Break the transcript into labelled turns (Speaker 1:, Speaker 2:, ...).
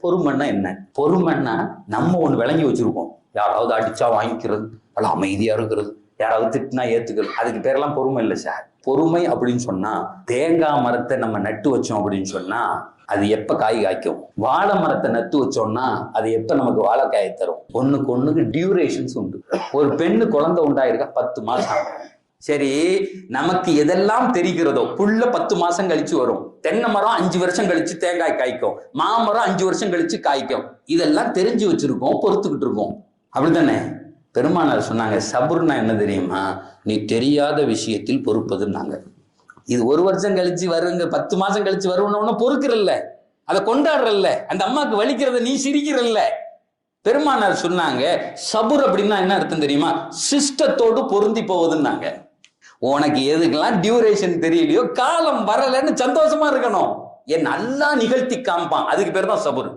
Speaker 1: பொறுமைன்னா என்ன? பொறுமைன்னா நம்ம ஒண்ணு விளங்கி வச்சிருக்கோம். யாராவது அடிச்சா வாங்கிக்கிறது, அல்ல அமைதியா இருக்கிறது, யாராவது திட்டினா ஏத்துக்கிறது, அதுக்கு பேரெல்லாம் பொறுமை இல்லை சார். பொறுமை அப்படின்னு சொன்னா, தேங்காய் மரத்தை நம்ம நட்டு வச்சோம் அப்படின்னு சொன்னா அது எப்ப காய் காய்க்கும்? வாழை மரத்தை நட்டு வச்சோம்னா அது எப்ப நமக்கு வாழைக்காயை தரும்? ஒண்ணுக்கு டியூரேஷன்ஸ் உண்டு. ஒரு பெண்ணு குழந்தை உண்டாயிருக்கா 10 மாசம். சரி, நமக்கு எதெல்லாம் தெரிகிறதோ புள்ள 10 மாசம் கழிச்சு வரும். தென்னை மரம் 5 வருஷம் கழிச்சு தேங்காய் காய்க்கும், மாமரம் 5 வருஷம் கழிச்சு காய்க்கும். இதெல்லாம் தெரிஞ்சு வச்சிருக்கோம், பொறுத்துக்கிட்டு இருக்கோம். அப்படித்தானே? பெருமானார் சொன்னாங்க, சபுர்னா என்ன தெரியுமா? நீ தெரியாத விஷயத்தில் பொறுப்பதுன்னாங்க. இது 1 வருஷம் கழிச்சு வருங்க, 10 மாசம் கழிச்சு வருவன பொறுக்கிறல்ல, அதை கொண்டாடுறல்ல, அந்த அம்மாக்கு வலிக்கிறத நீ சிரிக்கிறல்ல. பெருமானார் சொன்னாங்க, சபுர் அப்படின்னா என்ன அர்த்தம் தெரியுமா? சிஸ்டத்தோடு பொருந்தி போவதுன்னாங்க. உனக்கு எதுக்கெல்லாம் டியூரேஷன் தெரியலையோ, காலம் வரலன்னு சந்தோஷமா இருக்கணும். என் நல்லா நிகழ்த்தி காமிப்பான், அதுக்கு பேர் தான் சபுர்.